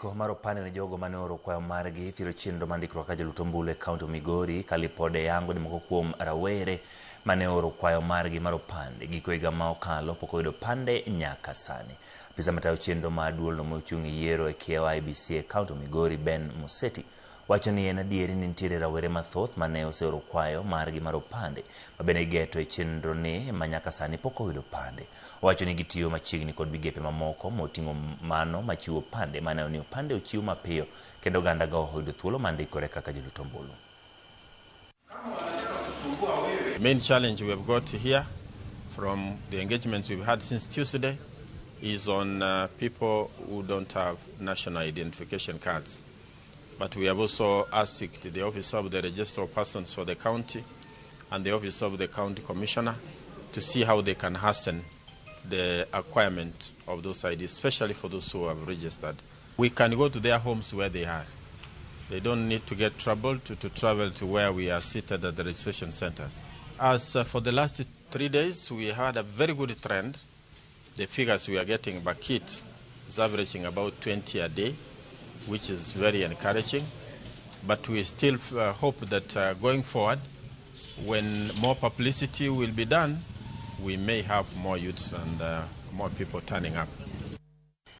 Mar opande ne jogo mane oro kwayo margi thiro chenro mar ndikruok ka joluto ombulu e kaonti Migori kalipode yango ni moko kuom rawere mane oro kwayo margi mar opande giko higa ma okalo pok oyudo opande nyaka sani. Afisa matayo chenro mar duolno mochung' yiero e kiewo IEBC e kaonti Migori Ben Museti wacho ni en adieri ni nitiere rawere mathoth mane oseoro kwayo margi mar opande mabende igeto e chenro ni ma nyaka sani pok oyudo opande. Wacho ni gitiyo machiegni kod migepe mamoko moting'o mano machiwo opande mane ni opande ochiw mapiyo kendo oganda go oyudo thuolo mar ndikore kaka joluto ombulu. The main challenge we have got here from the engagements we've had since Tuesday is on people who don't have national identification cards. But we have also asked the Office of the Register of Persons for the county and the Office of the County Commissioner to see how they can hasten the acquirement of those IDs, especially for those who have registered. We can go to their homes where they are. They don't need to get troubled to travel to where we are seated at the registration centers. As for the last 3 days, we had a very good trend. The figures we are getting back hit is averaging about 20 a day, which is very encouraging. But we still hope that going forward, when more publicity will be done, we may have more youths and more people turning up.